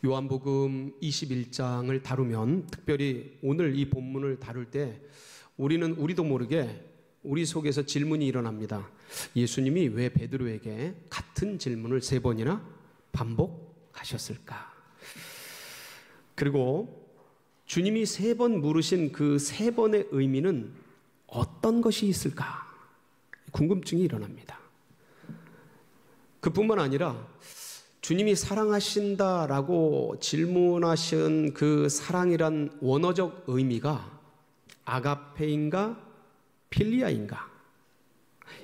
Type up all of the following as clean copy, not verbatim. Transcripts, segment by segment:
요한복음 21장을 다루면, 특별히 오늘 이 본문을 다룰 때 우리도 모르게 우리 속에서 질문이 일어납니다. 예수님이 왜 베드로에게 같은 질문을 3번이나 반복하셨을까? 그리고 주님이 3번 물으신 그 3번의 의미는 어떤 것이 있을까? 궁금증이 일어납니다. 그뿐만 아니라 주님이 사랑하신다라고 질문하신 그 사랑이란 원어적 의미가 아가페인가 필리아인가?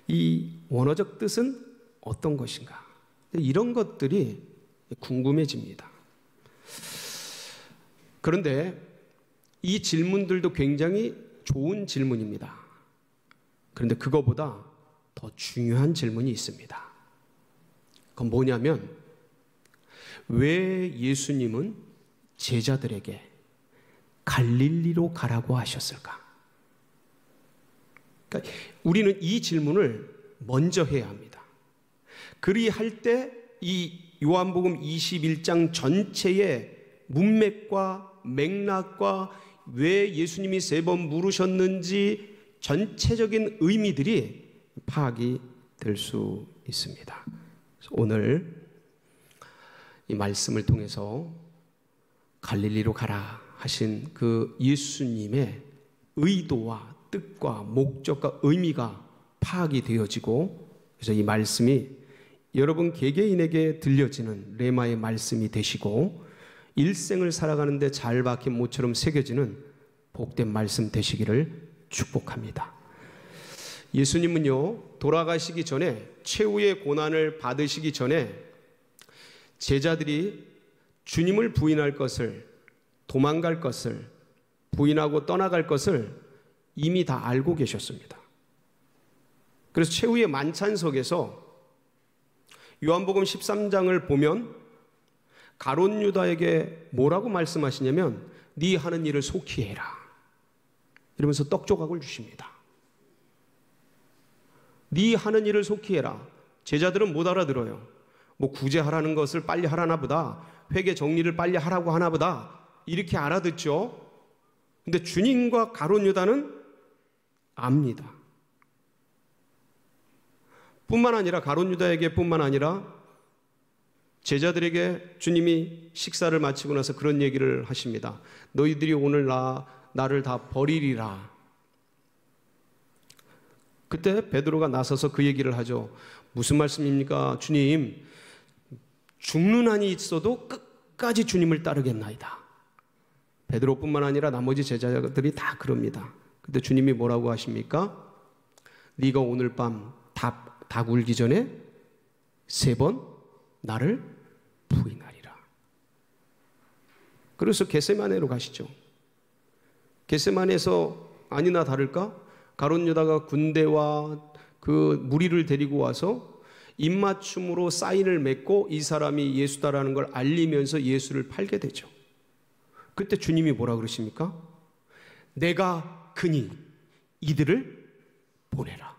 이 원어적 뜻은 어떤 것인가? 이런 것들이 궁금해집니다. 그런데 이 질문들도 굉장히 좋은 질문입니다. 그런데 그거보다 더 중요한 질문이 있습니다. 그건 뭐냐면, 왜 예수님은 제자들에게 갈릴리로 가라고 하셨을까? 그러니까 우리는 이 질문을 먼저 해야 합니다. 그리할 때 이 요한복음 21장 전체의 문맥과 맥락과 왜 예수님이 3번 물으셨는지 전체적인 의미들이 파악이 될 수 있습니다. 오늘 이 말씀을 통해서 갈릴리로 가라 하신 그 예수님의 의도와 뜻과 목적과 의미가 파악이 되어지고, 그래서 이 말씀이 여러분 개개인에게 들려지는 레마의 말씀이 되시고 일생을 살아가는데 잘 박힌 모처럼 새겨지는 복된 말씀 되시기를 축복합니다. 예수님은요, 돌아가시기 전에, 최후의 고난을 받으시기 전에 제자들이 주님을 부인할 것을, 도망갈 것을, 부인하고 떠나갈 것을 이미 다 알고 계셨습니다. 그래서 최후의 만찬석에서 요한복음 13장을 보면 가룟 유다에게 뭐라고 말씀하시냐면, 네 하는 일을 속히 해라, 이러면서 떡 조각을 주십니다. 네 하는 일을 속히 해라. 제자들은 못 알아들어요. 뭐 구제하라는 것을 빨리 하라나 보다, 회개 정리를 빨리 하라고 하나 보다, 이렇게 알아듣죠. 근데 주님과 가룟 유다는 압니다. 뿐만 아니라 가룟 유다에게 뿐만 아니라 제자들에게 주님이 식사를 마치고 나서 그런 얘기를 하십니다. 너희들이 오늘 나를 다 버리리라. 그때 베드로가 나서서 그 얘기를 하죠. 무슨 말씀입니까? 주님, 죽는 한이 있어도 끝까지 주님을 따르겠나이다. 베드로뿐만 아니라 나머지 제자들이 다 그럽니다. 그때 주님이 뭐라고 하십니까? 네가 오늘 밤 닭 울기 전에 3번 나를 부인하리라. 그래서 겟세마네로 가시죠. 겟세마네에서 아니나 다를까 가룟 유다가 군대와 그 무리를 데리고 와서 입맞춤으로 사인을 맺고 이 사람이 예수다라는 걸 알리면서 예수를 팔게 되죠. 그때 주님이 뭐라 그러십니까? 내가 그니 이들을 보내라.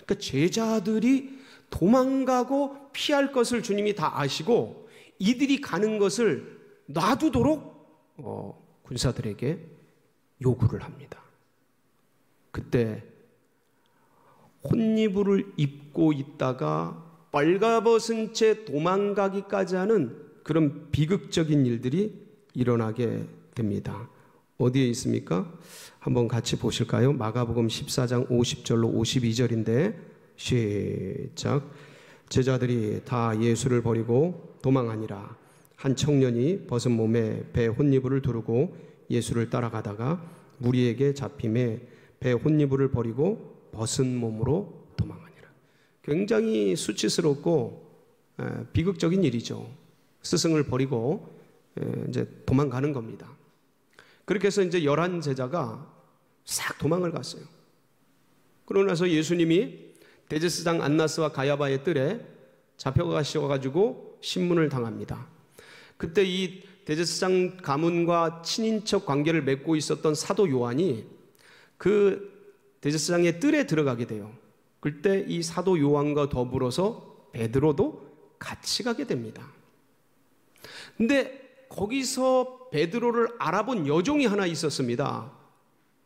그러니까 제자들이 도망가고 피할 것을 주님이 다 아시고 이들이 가는 것을 놔두도록 군사들에게 요구를 합니다. 그때 혼이불을 입고 있다가 빨가벗은 채 도망가기까지 하는 그런 비극적인 일들이 일어나게 됩니다. 어디에 있습니까? 한번 같이 보실까요? 마가복음 14장 50절로 52절인데 시작. 제자들이 다 예수를 버리고 도망하니라. 한 청년이 벗은 몸에 배 혼이불을 두르고 예수를 따라가다가 무리에게 잡힘에 배 혼이불을 버리고 벗은 몸으로 도망하니라. 굉장히 수치스럽고 비극적인 일이죠. 스승을 버리고 이제 도망가는 겁니다. 그렇게 해서 이제 11제자가 싹 도망을 갔어요. 그러고 나서 예수님이 대제사장 안나스와 가야바의 뜰에 잡혀가셔가지고 신문을 당합니다. 그때 이 대제사장 가문과 친인척 관계를 맺고 있었던 사도 요한이 그 대제사장의 뜰에 들어가게 돼요. 그때 이 사도 요한과 더불어서 베드로도 같이 가게 됩니다. 근데 거기서 베드로를 알아본 여종이 하나 있었습니다.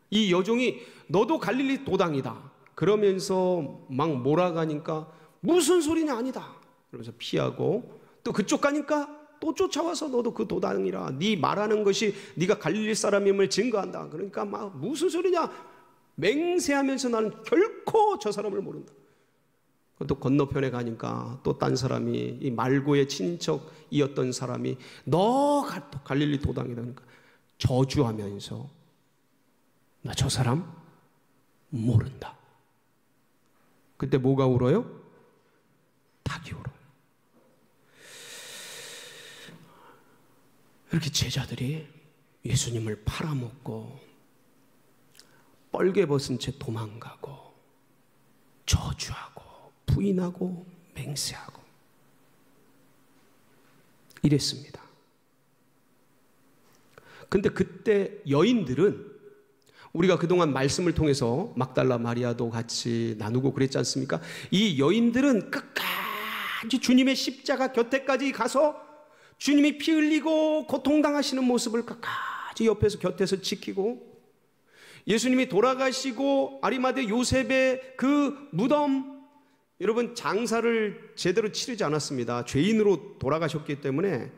이 여종이 너도 갈릴리 도당이다 그러면서 막 몰아가니까 무슨 소리냐 아니다 그러면서 피하고, 또 그쪽 가니까 또 쫓아와서 너도 그 도당이라, 네 말하는 것이 네가 갈릴리 사람임을 증거한다. 그러니까 막 무슨 소리냐 맹세하면서 나는 결코 저 사람을 모른다. 또 건너편에 가니까 또 딴 사람이, 이 말고의 친척이었던 사람이 너 갈릴리 도당이다 그러니까 저주하면서 나 저 사람 모른다. 그때 뭐가 울어요? 닭이 울어요. 이렇게 제자들이 예수님을 팔아먹고 뻘개 벗은 채 도망가고 저주하고 부인하고 맹세하고 이랬습니다. 근데 그때 여인들은, 우리가 그동안 말씀을 통해서 막달라 마리아도 같이 나누고 그랬지 않습니까? 이 여인들은 끝까지 주님의 십자가 곁에까지 가서 주님이 피 흘리고 고통당하시는 모습을 끝까지 옆에서 곁에서 지키고, 예수님이 돌아가시고 아리마대 요셉의 그 무덤, 여러분 장사를 제대로 치르지 않았습니다. 죄인으로 돌아가셨기 때문에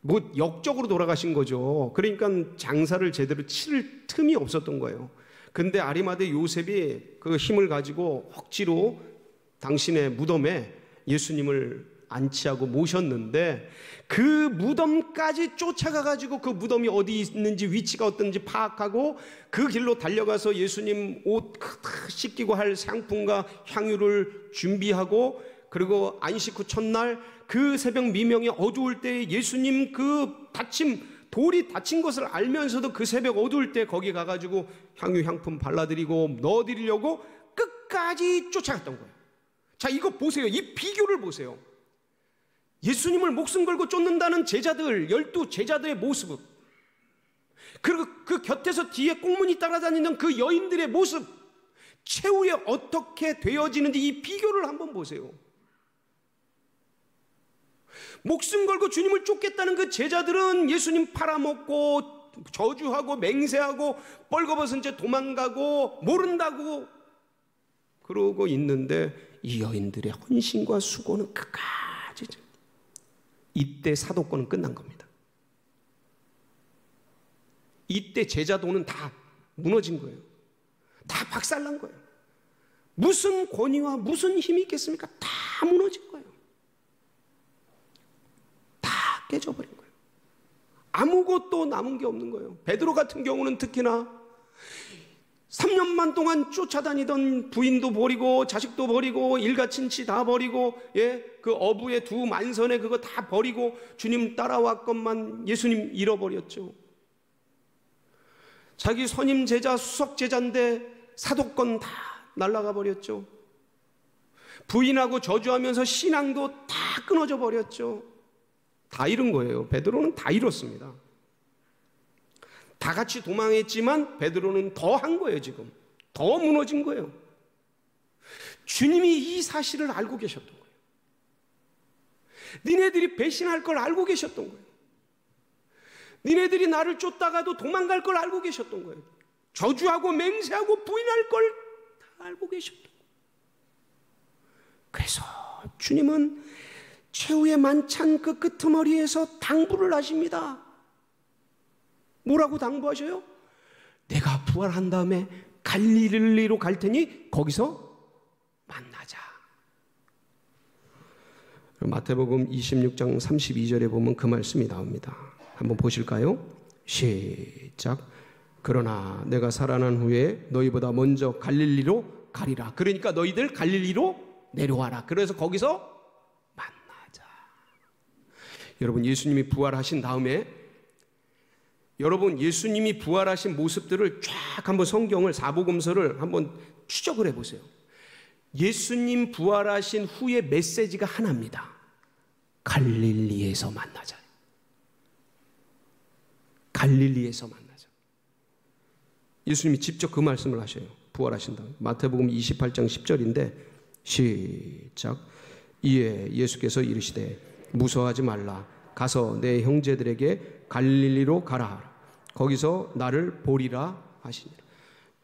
뭐 역적으로 돌아가신 거죠. 그러니까 장사를 제대로 치를 틈이 없었던 거예요. 근데 아리마대 요셉이 그 힘을 가지고 억지로 당신의 무덤에 예수님을 안치하고 모셨는데, 그 무덤까지 쫓아가가지고 그 무덤이 어디 있는지 위치가 어떤지 파악하고 그 길로 달려가서 예수님 옷 씻기고 할 상품과 향유를 준비하고, 그리고 안식 후 첫날 그 새벽 미명에 어두울 때 예수님 그 돌이 다친 것을 알면서도 그 새벽 어두울 때 거기 가가지고 향유 향품 발라드리고 넣어드리려고 끝까지 쫓아갔던 거예요. 자, 이거 보세요. 이 비교를 보세요. 예수님을 목숨 걸고 쫓는다는 제자들, 12 제자들의 모습, 그리고 그 곁에서 뒤에 꽁무니 따라다니는 그 여인들의 모습, 최후에 어떻게 되어지는지 이 비교를 한번 보세요. 목숨 걸고 주님을 쫓겠다는 그 제자들은 예수님 팔아먹고 저주하고 맹세하고 뻘거벗은 채 도망가고 모른다고 그러고 있는데, 이 여인들의 헌신과 수고는 끝까지, 이때 사도권은 끝난 겁니다. 이때 제자도는 다 무너진 거예요. 다 박살난 거예요. 무슨 권위와 무슨 힘이 있겠습니까? 다 무너진 거예요. 다 깨져버린 거예요. 아무것도 남은 게 없는 거예요. 베드로 같은 경우는 특히나 3년만 동안 쫓아다니던 부인도 버리고 자식도 버리고 일가친치 다 버리고, 그 어부의 2 만선에 그거 다 버리고 주님 따라왔건만 예수님 잃어버렸죠. 자기 선임 제자 수석 제자인데 사도권 다 날아가 버렸죠. 부인하고 저주하면서 신앙도 다 끊어져 버렸죠. 다 잃은 거예요. 베드로는 다 잃었습니다. 다 같이 도망했지만 베드로는 더 한 거예요. 지금 더 무너진 거예요. 주님이 이 사실을 알고 계셨던 거예요. 니네들이 배신할 걸 알고 계셨던 거예요. 니네들이 나를 쫓다가도 도망갈 걸 알고 계셨던 거예요. 저주하고 맹세하고 부인할 걸 다 알고 계셨던 거예요. 그래서 주님은 최후의 만찬 그 끄트머리에서 당부를 하십니다. 뭐라고 당부하셔요? 내가 부활한 다음에 갈릴리로 갈 테니 거기서 만나자. 마태복음 26장 32절에 보면 그 말씀이 나옵니다. 한번 보실까요? 시작. 그러나 내가 살아난 후에 너희보다 먼저 갈릴리로 가리라. 그러니까 너희들 갈릴리로 내려와라. 그래서 거기서 만나자. 여러분, 예수님이 부활하신 다음에, 여러분 예수님이 부활하신 모습들을 쫙 한번 성경을, 사복음서를 한번 추적을 해보세요. 예수님 부활하신 후의 메시지가 하나입니다. 갈릴리에서 만나자. 갈릴리에서 만나자. 예수님이 직접 그 말씀을 하셔요. 부활하신 다음에. 마태복음 28장 10절인데 시작. 이에 예수께서 이르시되 무서워하지 말라. 가서 내 형제들에게 갈릴리로 가라. 거기서 나를 보리라 하시니라.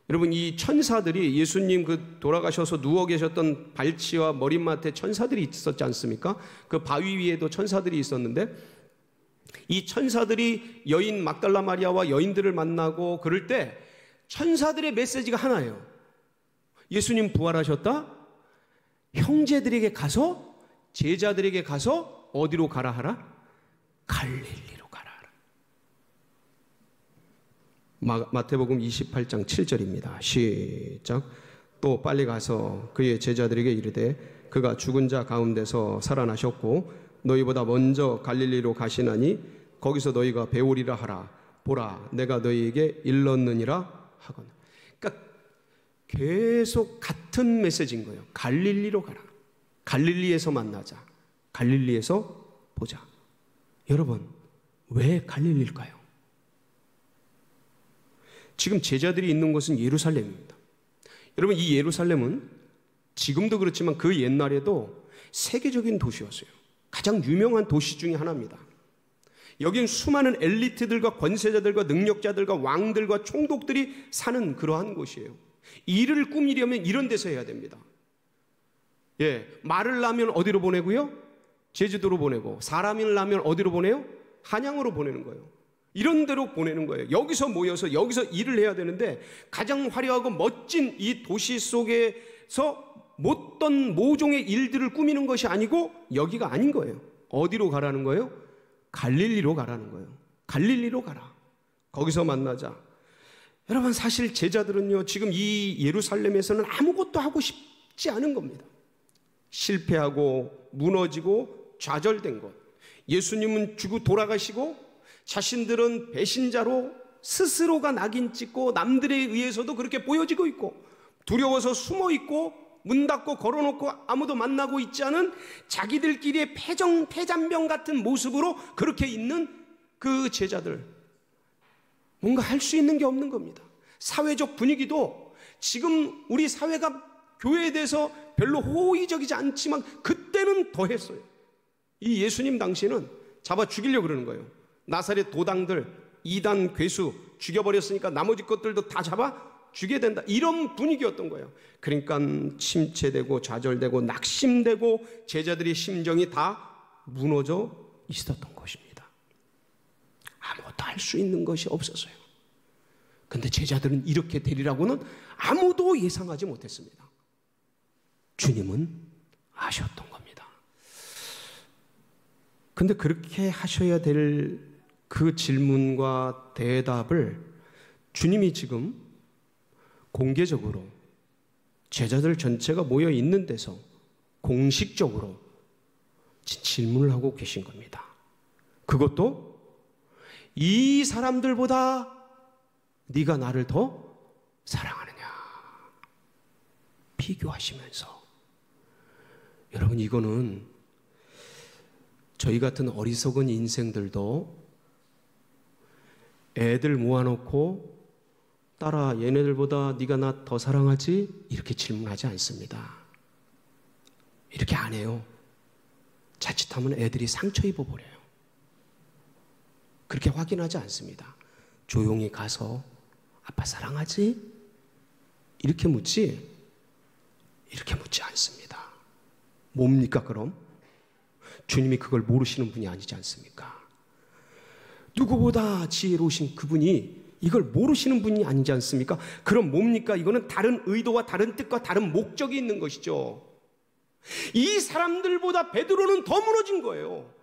여러분, 이 천사들이 예수님 그 돌아가셔서 누워 계셨던 발치와 머리맡에 천사들이 있었지 않습니까? 그 바위 위에도 천사들이 있었는데, 이 천사들이 여인 막달라 마리아와 여인들을 만나고 그럴 때 천사들의 메시지가 하나예요. 예수님 부활하셨다? 형제들에게 가서, 제자들에게 가서 어디로 가라 하라? 갈릴리로 가라 하라. 마태복음 28장 7절입니다. 시작. 또 빨리 가서 그의 제자들에게 이르되 그가 죽은 자 가운데서 살아나셨고 너희보다 먼저 갈릴리로 가시나니 거기서 너희가 배우리라 하라. 보라, 내가 너희에게 일렀느니라 하거나. 그러니까 계속 같은 메시지인 거예요. 갈릴리로 가라. 갈릴리에서 만나자. 갈릴리에서 보자. 여러분, 왜 갈릴리일까요? 지금 제자들이 있는 곳은 예루살렘입니다. 여러분, 이 예루살렘은 지금도 그렇지만 그 옛날에도 세계적인 도시였어요. 가장 유명한 도시 중에 하나입니다. 여긴 수많은 엘리트들과 권세자들과 능력자들과 왕들과 총독들이 사는 그러한 곳이에요. 일을 꾸미려면 이런 데서 해야 됩니다. 말을 낳으면 어디로 보내고요? 제주도로 보내고, 사람을 낳으면 어디로 보내요? 한양으로 보내는 거예요. 이런 데로 보내는 거예요. 여기서 모여서 여기서 일을 해야 되는데, 가장 화려하고 멋진 이 도시 속에서 못던 모종의 일들을 꾸미는 것이 아니고 여기가 아닌 거예요. 어디로 가라는 거예요? 갈릴리로 가라는 거예요. 갈릴리로 가라. 거기서 만나자. 여러분, 사실 제자들은요, 지금 이 예루살렘에서는 아무것도 하고 싶지 않은 겁니다. 실패하고 무너지고 좌절된 것. 예수님은 죽고 돌아가시고 자신들은 배신자로 스스로가 낙인 찍고 남들에 의해서도 그렇게 보여지고 있고, 두려워서 숨어 있고 문 닫고 걸어놓고 아무도 만나고 있지 않은 자기들끼리의 패잔병 같은 모습으로 그렇게 있는 그 제자들, 뭔가 할 수 있는 게 없는 겁니다. 사회적 분위기도 지금 우리 사회가 교회에 대해서 별로 호의적이지 않지만 그때는 더 했어요. 이 예수님 당시에는 잡아 죽이려고 그러는 거예요. 나사렛 도당들, 이단 괴수 죽여버렸으니까 나머지 것들도 다 잡아 죽여야 된다, 이런 분위기였던 거예요. 그러니까 침체되고 좌절되고 낙심되고 제자들의 심정이 다 무너져 있었던 것입니다. 아무것도 할 수 있는 것이 없었어요. 그런데 제자들은 이렇게 되리라고는 아무도 예상하지 못했습니다. 주님은 아셨던 겁니다. 그런데 그렇게 하셔야 될 그 질문과 대답을 주님이 지금 공개적으로 제자들 전체가 모여 있는 데서 공식적으로 질문을 하고 계신 겁니다. 그것도 이 사람들보다 네가 나를 더 사랑하느냐, 비교하시면서. 여러분, 이거는 저희 같은 어리석은 인생들도 애들 모아놓고 딸아, 얘네들보다 네가 나 더 사랑하지? 이렇게 질문하지 않습니다. 이렇게 안 해요. 자칫하면 애들이 상처 입어버려요. 그렇게 확인하지 않습니다. 조용히 가서 아빠 사랑하지? 이렇게 묻지, 이렇게 묻지 않습니다. 뭡니까 그럼? 주님이 그걸 모르시는 분이 아니지 않습니까? 누구보다 지혜로우신 그분이 이걸 모르시는 분이 아니지 않습니까? 그럼 뭡니까? 이거는 다른 의도와 다른 뜻과 다른 목적이 있는 것이죠. 이 사람들보다 베드로는 더 무너진 거예요.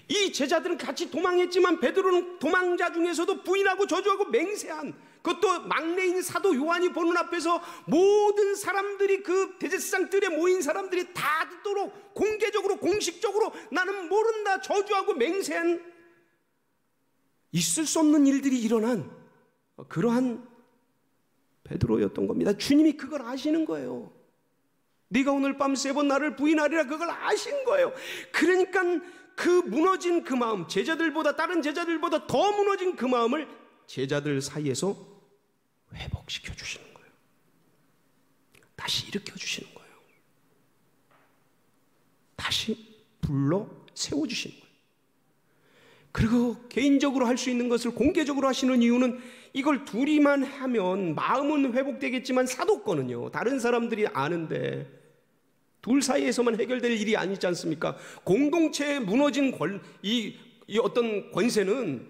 이 제자들은 같이 도망했지만 베드로는 도망자 중에서도 부인하고 저주하고 맹세한, 그것도 막내인 사도 요한이 보는 앞에서 모든 사람들이, 그 대제사장 뜰에 모인 사람들이 다 듣도록 공개적으로 공식적으로 나는 모른다 저주하고 맹세한, 있을 수 없는 일들이 일어난 그러한 베드로였던 겁니다. 주님이 그걸 아시는 거예요. 네가 오늘 밤 3번 나를 부인하리라, 그걸 아신 거예요. 그러니까 그 무너진 그 마음, 제자들보다, 다른 제자들보다 더 무너진 그 마음을 제자들 사이에서 회복시켜 주시는 거예요. 다시 일으켜 주시는 거예요. 다시 불러 세워주시는 거예요. 그리고 개인적으로 할 수 있는 것을 공개적으로 하시는 이유는 이걸 둘이만 하면 마음은 회복되겠지만 사도권은요, 다른 사람들이 아는데 둘 사이에서만 해결될 일이 아니지 않습니까? 공동체에 무너진 이 어떤 권세는,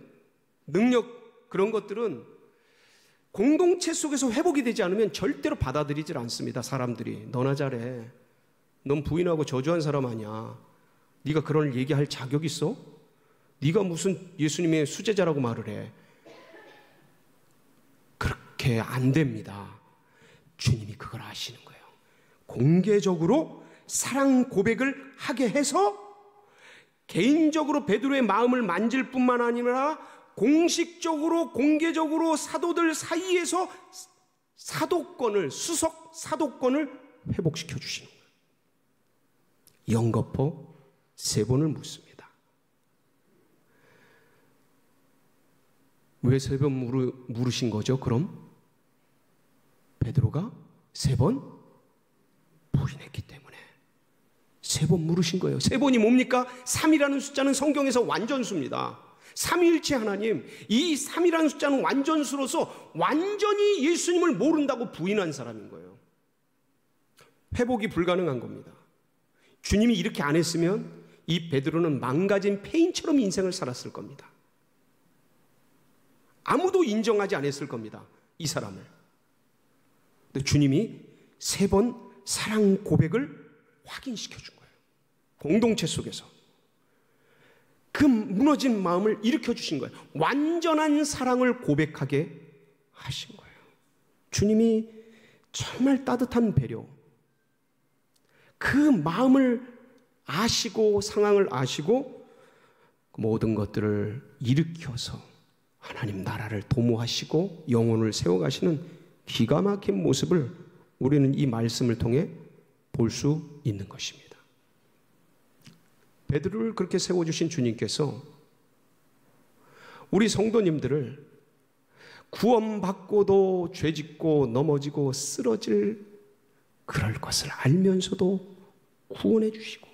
능력, 그런 것들은 공동체 속에서 회복이 되지 않으면 절대로 받아들이질 않습니다. 사람들이. 너나 잘해. 넌 부인하고 저주한 사람 아니야. 네가 그런 얘기할 자격 있어? 네가 무슨 예수님의 수제자라고 말을 해. 그렇게 안 됩니다. 주님이 그걸 아시는 거예요. 공개적으로 사랑 고백을 하게 해서 개인적으로 베드로의 마음을 만질 뿐만 아니라 공식적으로 공개적으로 사도들 사이에서 사도권을, 수석 사도권을 회복시켜 주시는 거예요. 연거푸 3번을 묻습니다. 왜 3번 물으신 거죠? 그럼 베드로가 3번 부인했기 때문에 3번 물으신 거예요. 3번이 뭡니까? 3이라는 숫자는 성경에서 완전수입니다. 삼위일체 하나님, 이 3이라는 숫자는 완전수로서 완전히 예수님을 모른다고 부인한 사람인 거예요. 회복이 불가능한 겁니다. 주님이 이렇게 안 했으면 이 베드로는 망가진 폐인처럼 인생을 살았을 겁니다. 아무도 인정하지 않았을 겁니다, 이 사람을. 근데 주님이 3번 사랑 고백을 확인시켜 준 거예요. 공동체 속에서 그 무너진 마음을 일으켜 주신 거예요. 완전한 사랑을 고백하게 하신 거예요. 주님이 정말 따뜻한 배려, 그 마음을 아시고 상황을 아시고 모든 것들을 일으켜서 하나님 나라를 도모하시고 영혼을 세워가시는 기가 막힌 모습을 우리는 이 말씀을 통해 볼 수 있는 것입니다. 베드로를 그렇게 세워주신 주님께서 우리 성도님들을 구원받고도 죄짓고 넘어지고 쓰러질 그럴 것을 알면서도 구원해 주시고,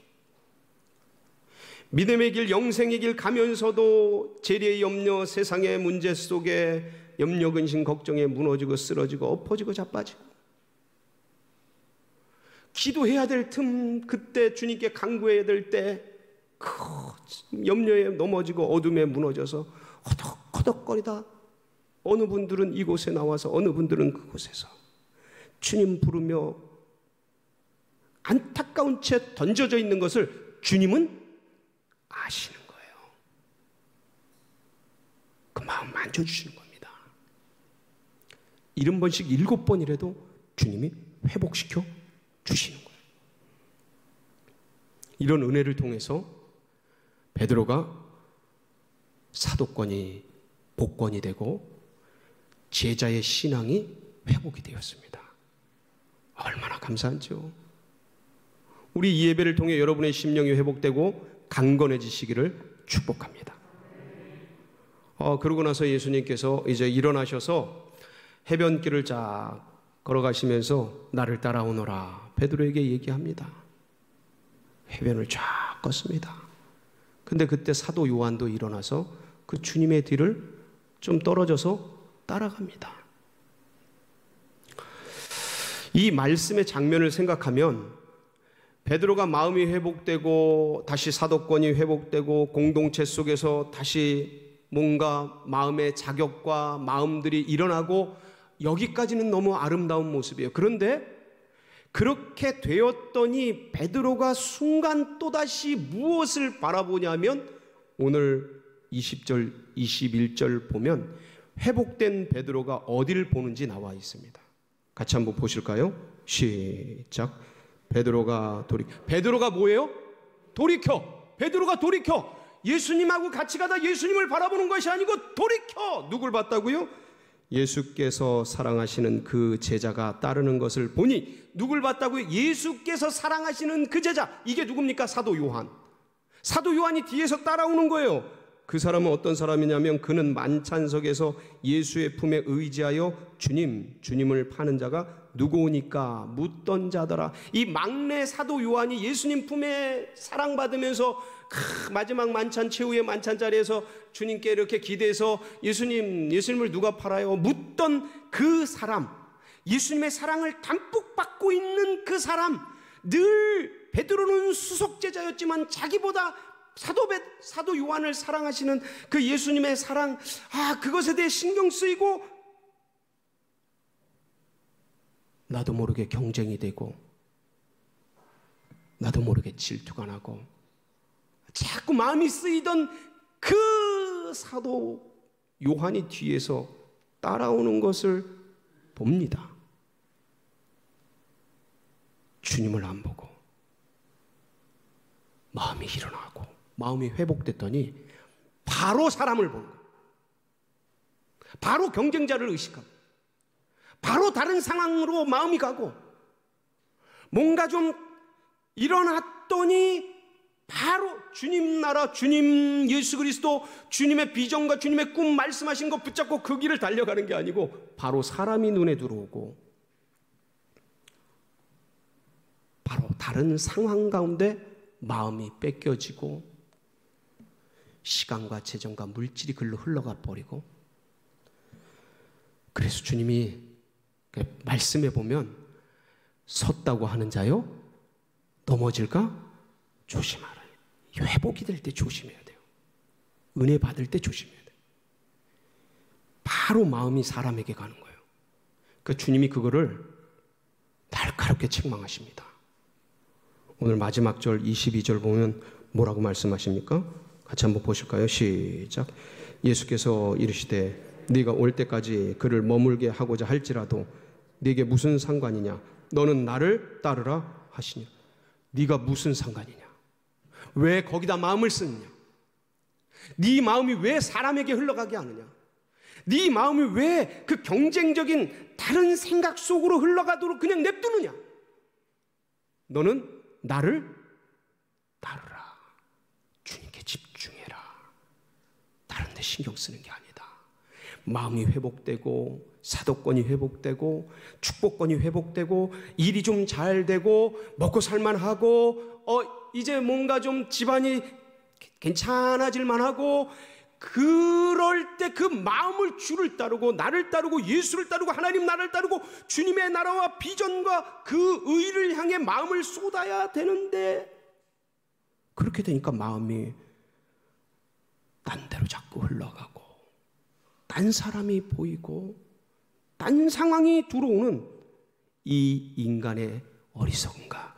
믿음의 길, 영생의 길 가면서도 재리의 염려, 세상의 문제 속에 염려, 근심, 걱정에 무너지고 쓰러지고 엎어지고 자빠지고, 기도해야 될 틈, 그때 주님께 간구해야 될 때 염려에 넘어지고 어둠에 무너져서 허덕허덕거리다 어느 분들은 이곳에 나와서 어느 분들은 그곳에서 주님 부르며 안타까운 채 던져져 있는 것을 주님은 아시는 거예요. 그 마음 만져주시는 겁니다. 70번씩 7번이라도 주님이 회복시켜 주시는 거예요. 이런 은혜를 통해서 베드로가 사도권이 복권이 되고 제자의 신앙이 회복이 되었습니다. 얼마나 감사한지요. 우리 이 예배를 통해 여러분의 심령이 회복되고 강건해지시기를 축복합니다. 그러고 나서 예수님께서 이제 일어나셔서 해변길을 쫙 걸어가시면서 나를 따라오너라 베드로에게 얘기합니다. 해변을 쫙 걷습니다. 근데 그때 사도 요한도 일어나서 그 주님의 뒤를 좀 떨어져서 따라갑니다. 이 말씀의 장면을 생각하면 베드로가 마음이 회복되고 다시 사도권이 회복되고 공동체 속에서 다시 뭔가 마음의 자격과 마음들이 일어나고 여기까지는 너무 아름다운 모습이에요. 그런데 그렇게 되었더니 베드로가 순간 또다시 무엇을 바라보냐면 오늘 20절, 21절 보면 회복된 베드로가 어디를 보는지 나와 있습니다. 같이 한번 보실까요? 시작. 베드로가 뭐예요? 돌이켜. 베드로가 돌이켜. 예수님하고 같이 가다 예수님을 바라보는 것이 아니고 돌이켜. 누굴 봤다고요? 예수께서 사랑하시는 그 제자가 따르는 것을 보니. 누굴 봤다고요? 예수께서 사랑하시는 그 제자. 이게 누굽니까? 사도 요한. 사도 요한이 뒤에서 따라오는 거예요. 그 사람은 어떤 사람이냐면 그는 만찬석에서 예수의 품에 의지하여 주님을 파는 자가 누구오니까 묻던 자더라. 이 막내 사도 요한이 예수님 품에 사랑받으면서 마지막 만찬 최후의 만찬 자리에서 주님께 이렇게 기대서 예수님을 누가 팔아요? 묻던 그 사람, 예수님의 사랑을 담뿍 받고 있는 그 사람, 늘 베드로는 수석제자였지만 자기보다 사도 요한을 사랑하시는 그 예수님의 사랑, 그것에 대해 신경 쓰이고 나도 모르게 경쟁이 되고 나도 모르게 질투가 나고 자꾸 마음이 쓰이던 그 사도 요한이 뒤에서 따라오는 것을 봅니다. 주님을 안 보고 마음이 일어나고 마음이 회복됐더니 바로 사람을 보는 거예요. 바로 경쟁자를 의식하고 바로 다른 상황으로 마음이 가고 뭔가 좀 일어났더니 바로 주님 나라, 주님 예수 그리스도, 주님의 비전과 주님의 꿈 말씀하신 거 붙잡고 그 길을 달려가는 게 아니고 바로 사람이 눈에 들어오고 바로 다른 상황 가운데 마음이 뺏겨지고 시간과 재정과 물질이 글로 흘러가 버리고, 그래서 주님이 말씀해 보면 섰다고 하는 자요 넘어질까 조심하라. 회복이 될 때 조심해야 돼요. 은혜 받을 때 조심해야 돼요. 바로 마음이 사람에게 가는 거예요. 그러니까 주님이 그거를 날카롭게 책망하십니다. 오늘 마지막 절 22절 보면 뭐라고 말씀하십니까? 같이 한번 보실까요? 시작. 예수께서 이르시되 네가 올 때까지 그를 머물게 하고자 할지라도 네게 무슨 상관이냐? 너는 나를 따르라 하시니. 네가 무슨 상관이냐? 왜 거기다 마음을 쓰느냐? 네 마음이 왜 사람에게 흘러가게 하느냐? 네 마음이 왜 그 경쟁적인 다른 생각 속으로 흘러가도록 그냥 냅두느냐? 너는 나를 따르라. 주님께 집중해라. 다른 데 신경 쓰는 게 아니다. 마음이 회복되고 사도권이 회복되고 축복권이 회복되고 일이 좀 잘 되고 먹고 살만하고 이제 뭔가 좀 집안이 괜찮아질 만하고, 그럴 때 그 마음을 주를 따르고 나를 따르고 예수를 따르고 하나님 나라를 따르고 주님의 나라와 비전과 그 의를 향해 마음을 쏟아야 되는데, 그렇게 되니까 마음이 딴 데로 자꾸 흘러가고 딴 사람이 보이고 딴 상황이 들어오는 이 인간의 어리석음과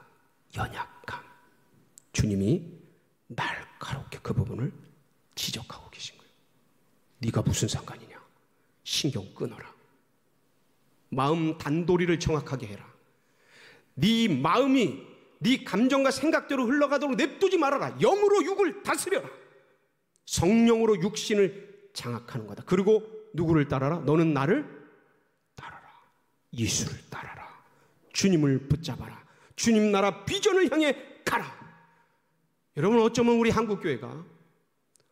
연약함, 주님이 날카롭게 그 부분을 지적하고 계신 거예요. 네가 무슨 상관이냐? 신경 끊어라. 마음 단도리를 정확하게 해라. 네 마음이 네 감정과 생각대로 흘러가도록 냅두지 말아라. 영으로 육을 다스려라. 성령으로 육신을 장악하는 거다. 그리고 누구를 따라라? 너는 나를 따라라. 예수를 따라라. 주님을 붙잡아라. 주님 나라 비전을 향해 가라. 여러분, 어쩌면 우리 한국교회가,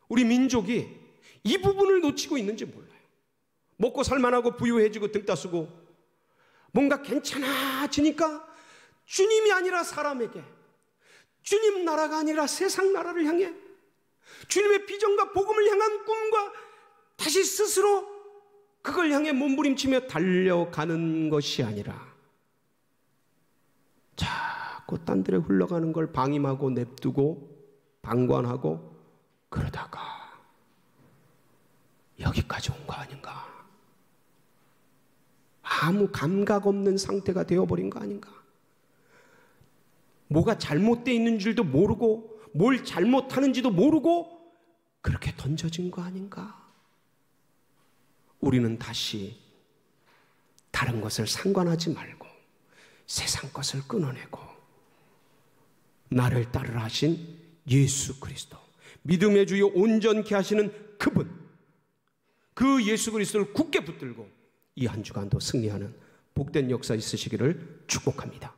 우리 민족이 이 부분을 놓치고 있는지 몰라요. 먹고 살만하고 부유해지고 등 따쓰고 뭔가 괜찮아지니까 주님이 아니라 사람에게, 주님 나라가 아니라 세상 나라를 향해 주님의 비전과 복음을 향한 꿈과 다시 스스로 그걸 향해 몸부림치며 달려가는 것이 아니라 자꾸 딴 데로 흘러가는 걸 방임하고 냅두고 방관하고 그러다가 여기까지 온 거 아닌가? 아무 감각 없는 상태가 되어버린 거 아닌가? 뭐가 잘못되어 있는 줄도 모르고 뭘 잘못하는지도 모르고 그렇게 던져진 거 아닌가? 우리는 다시 다른 것을 상관하지 말고 세상 것을 끊어내고 나를 따르라 하신 예수 그리스도, 믿음의 주여 온전케 하시는 그분, 그 예수 그리스도를 굳게 붙들고 이 한 주간도 승리하는 복된 역사 있으시기를 축복합니다.